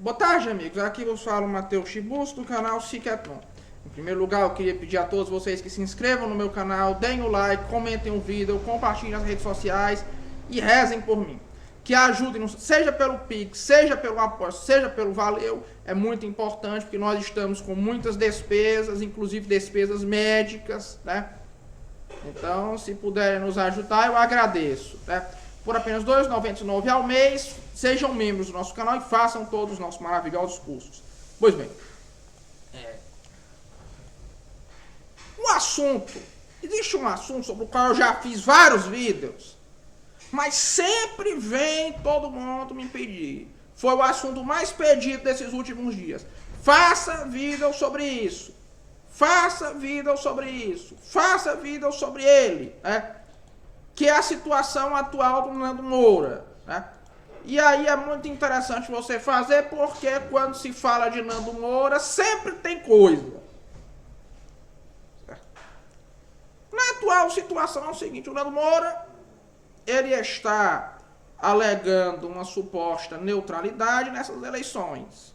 Boa tarde, amigos. Aqui vos falo Matheus Chibus, do canal Cicatron. Em primeiro lugar, eu queria pedir a todos vocês que se inscrevam no meu canal, deem o like, comentem o vídeo, compartilhem nas redes sociais e rezem por mim. Que ajudem, seja pelo Pix, seja pelo apoio, seja pelo Valeu, é muito importante, porque nós estamos com muitas despesas, inclusive despesas médicas, né? Então, se puderem nos ajudar, eu agradeço, né? Por apenas R$ 2,99 ao mês, sejam membros do nosso canal e façam todos os nossos maravilhosos cursos. Pois bem, existe um assunto sobre o qual eu já fiz vários vídeos, mas sempre vem todo mundo me pedir. Foi o assunto mais pedido desses últimos dias. Faça vídeo sobre isso. Faça vídeo sobre isso. Faça vídeo sobre ele, né? Que é a situação atual do Nando Moura, né? E aí é muito interessante você fazer, porque quando se fala de Nando Moura, sempre tem coisa. Na atual situação é o seguinte, o Nando Moura, ele está alegando uma suposta neutralidade nessas eleições,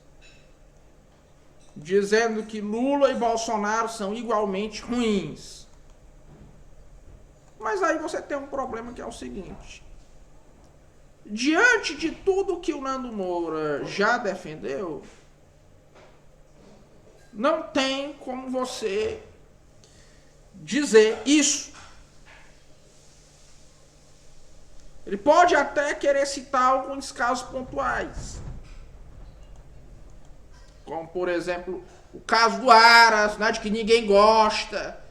dizendo que Lula e Bolsonaro são igualmente ruins. Mas aí você tem um problema que é o seguinte: diante de tudo que o Nando Moura já defendeu, não tem como você dizer isso. Ele pode até querer citar alguns casos pontuais, como por exemplo o caso do Aras, né, de que ninguém gosta.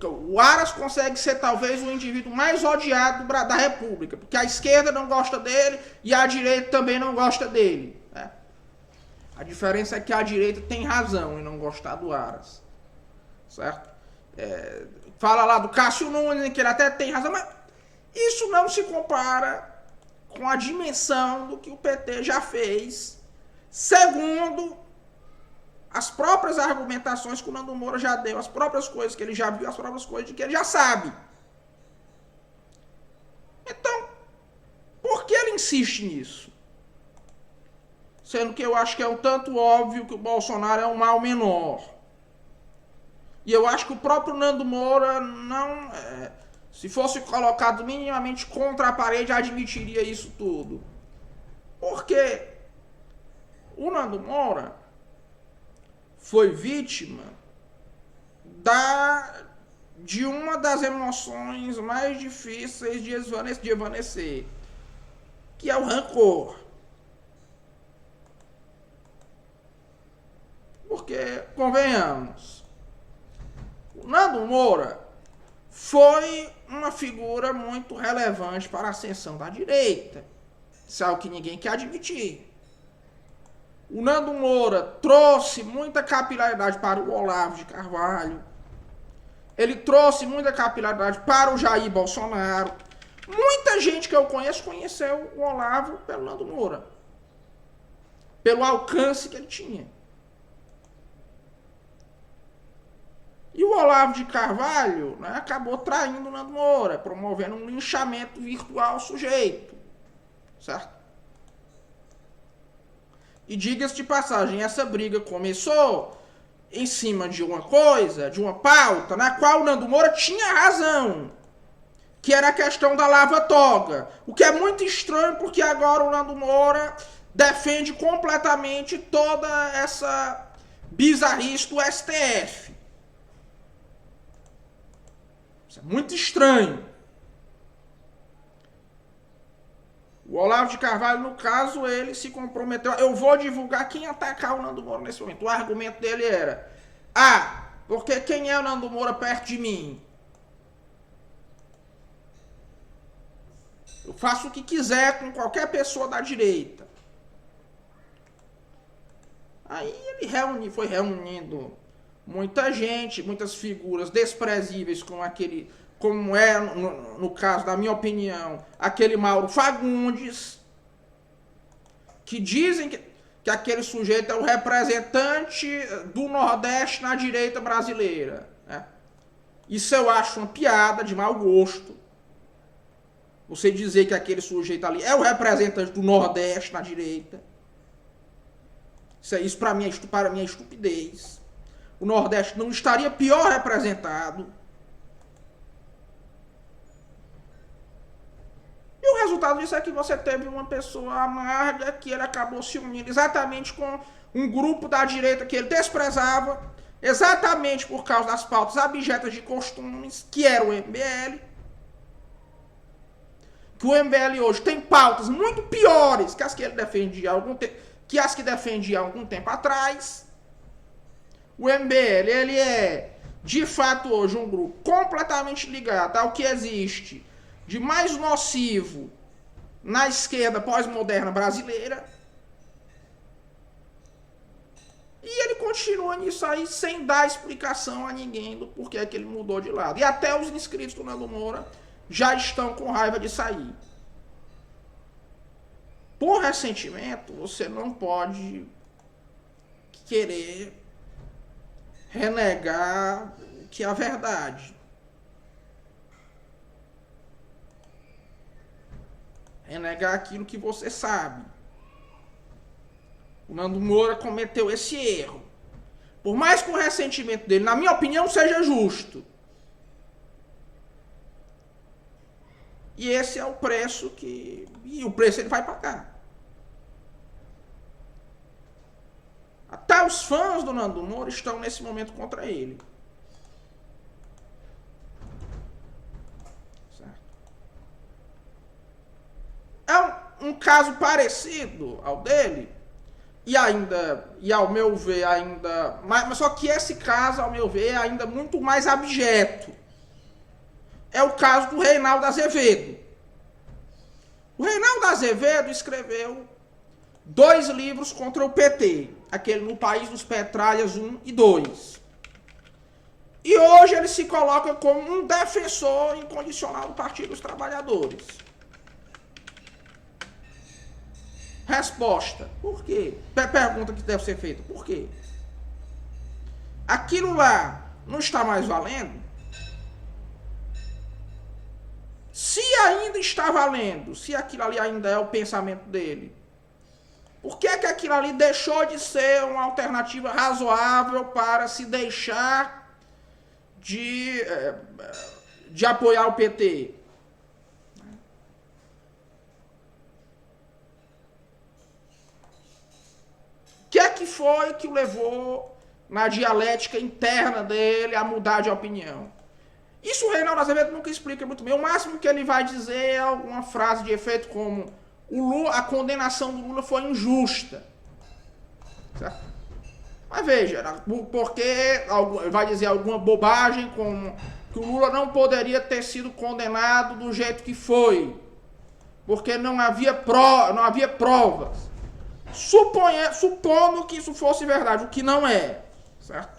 O Aras consegue ser talvez o indivíduo mais odiado da República, porque a esquerda não gosta dele e a direita também não gosta dele, né? A diferença é que a direita tem razão em não gostar do Aras, certo? Fala lá do Cássio Nunes, que ele até tem razão, mas isso não se compara com a dimensão do que o PT já fez, segundo as próprias argumentações que o Nando Moura já deu, as próprias coisas que ele já viu, as próprias coisas que ele já sabe. Então, por que ele insiste nisso? Sendo que eu acho que é um tanto óbvio que o Bolsonaro é um mal menor. E eu acho que o próprio Nando Moura não... se fosse colocado minimamente contra a parede, admitiria isso tudo. Porque o Nando Moura foi vítima de uma das emoções mais difíceis de evanescer, que é o rancor. Porque, convenhamos, o Nando Moura foi uma figura muito relevante para a ascensão da direita. Isso é algo que ninguém quer admitir. O Nando Moura trouxe muita capilaridade para o Olavo de Carvalho. Ele trouxe muita capilaridade para o Jair Bolsonaro. Muita gente que eu conheço conheceu o Olavo pelo Nando Moura, pelo alcance que ele tinha. E o Olavo de Carvalho, né, acabou traindo o Nando Moura, promovendo um linchamento virtual ao sujeito, certo? E diga-se de passagem, essa briga começou em cima de uma coisa, de uma pauta, na qual o Nando Moura tinha razão, que era a questão da lava-toga. O que é muito estranho, porque agora o Nando Moura defende completamente toda essa bizarrice do STF. Isso é muito estranho. O Olavo de Carvalho, no caso, ele se comprometeu. Eu vou divulgar quem atacar o Nando Moura nesse momento. O argumento dele era: porque quem é o Nando Moura perto de mim? Eu faço o que quiser com qualquer pessoa da direita. Aí ele foi reunindo muita gente, muitas figuras desprezíveis como é, no caso, da minha opinião, aquele Mauro Fagundes, que dizem que aquele sujeito é o representante do Nordeste na direita brasileira, né? Isso eu acho uma piada de mau gosto. Você dizer que aquele sujeito ali é o representante do Nordeste na direita. Isso para mim é estupidez. O Nordeste não estaria pior representado. E o resultado disso é que você teve uma pessoa amarga que ele acabou se unindo exatamente com um grupo da direita que ele desprezava, exatamente por causa das pautas abjetas de costumes, que era o MBL. Que o MBL hoje tem pautas muito piores que as que ele defendia há algum tempo, que as que defendia há algum tempo atrás. O MBL, ele é, de fato, hoje um grupo completamente ligado ao que existe de mais nocivo na esquerda pós-moderna brasileira. E ele continua nisso aí sem dar explicação a ninguém do porquê que ele mudou de lado. E até os inscritos do Nando Moura já estão com raiva de sair. Por ressentimento, você não pode querer renegar o que é a verdade. Renegar aquilo que você sabe. O Nando Moura cometeu esse erro. Por mais que o ressentimento dele, na minha opinião, seja justo. E esse é o preço que... E o preço ele vai pagar. Até os fãs do Nando Moura estão nesse momento contra ele. Certo? É um caso parecido ao dele, e ao meu ver ainda, mas só que esse caso, ao meu ver, é ainda muito mais abjeto. É o caso do Reinaldo Azevedo. O Reinaldo Azevedo escreveu 2 livros contra o PT, aquele No País dos Petralhas 1 e 2. E hoje ele se coloca como um defensor incondicional do Partido dos Trabalhadores. Resposta: por quê? Pergunta que deve ser feita: por quê? Aquilo lá não está mais valendo? Se ainda está valendo, se aquilo ali ainda é o pensamento dele, por que é que aquilo ali deixou de ser uma alternativa razoável para se deixar de apoiar o PT? O que é que foi que o levou na dialética interna dele a mudar de opinião? Isso o Reinaldo Azevedo nunca explica muito bem. O máximo que ele vai dizer é alguma frase de efeito como: a condenação do Lula foi injusta. Certo? Mas veja, porque ele vai dizer alguma bobagem como que o Lula não poderia ter sido condenado do jeito que foi, porque não havia provas. Supondo que isso fosse verdade, o que não é, certo?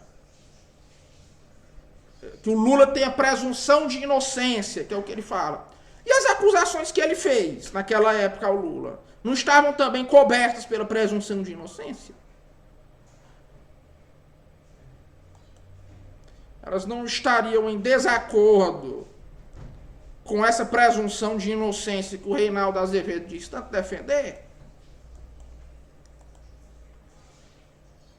Que o Lula tem a presunção de inocência, que é o que ele fala. E as acusações que ele fez naquela época ao Lula não estavam também cobertas pela presunção de inocência? Elas não estariam em desacordo com essa presunção de inocência que o Reinaldo Azevedo diz tanto defender?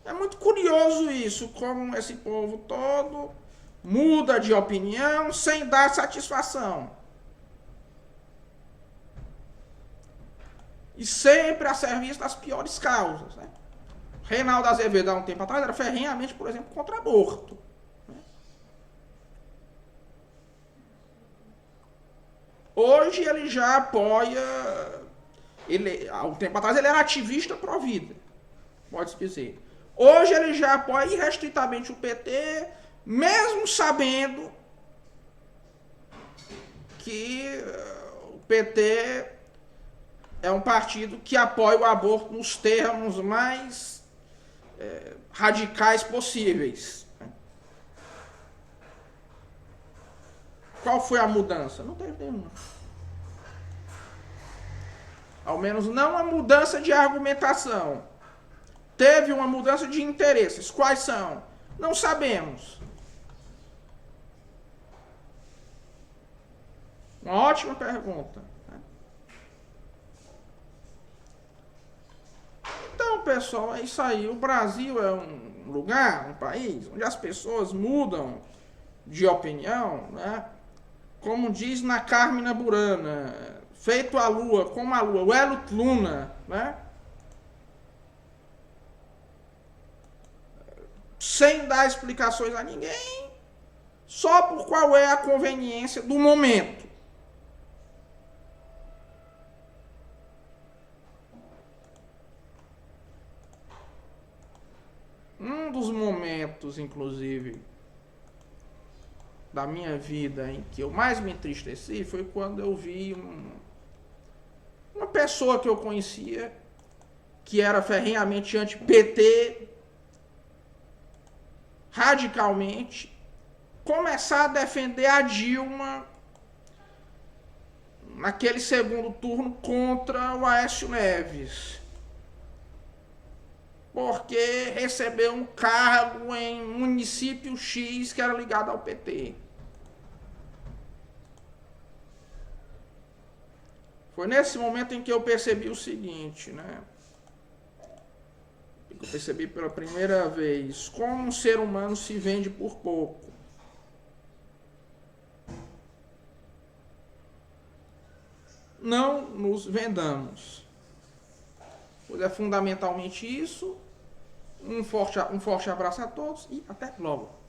É muito curioso isso, como esse povo todo muda de opinião sem dar satisfação. E sempre a serviço das piores causas. Né? Reinaldo Azevedo, há um tempo atrás, era ferrenhamente, por exemplo, contra aborto. Hoje ele já apoia... há um tempo atrás ele era ativista pró-vida, pode-se dizer. Hoje ele já apoia irrestritamente o PT, mesmo sabendo que o PT é um partido que apoia o aborto nos termos mais radicais possíveis. Qual foi a mudança? Não teve nenhuma. Ao menos não uma mudança de argumentação. Teve uma mudança de interesses. Quais são? Não sabemos. Uma ótima pergunta. Então, pessoal, é isso aí. O Brasil é um lugar, um país, onde as pessoas mudam de opinião, né? Como diz na Carmina Burana, feito a lua, como a lua, o Hélio Luna, né? Sem dar explicações a ninguém, só por qual é a conveniência do momento. Um dos momentos, inclusive, da minha vida em que eu mais me entristeci foi quando eu vi uma pessoa que eu conhecia, que era ferrenhamente anti-PT, radicalmente, começar a defender a Dilma naquele segundo turno contra o Aécio Neves. Porque recebeu um cargo em município X que era ligado ao PT. Foi nesse momento em que eu percebi o seguinte, né? Eu percebi pela primeira vez como um ser humano se vende por pouco. Não nos vendamos. Pois é fundamentalmente isso. Um forte abraço a todos e até logo.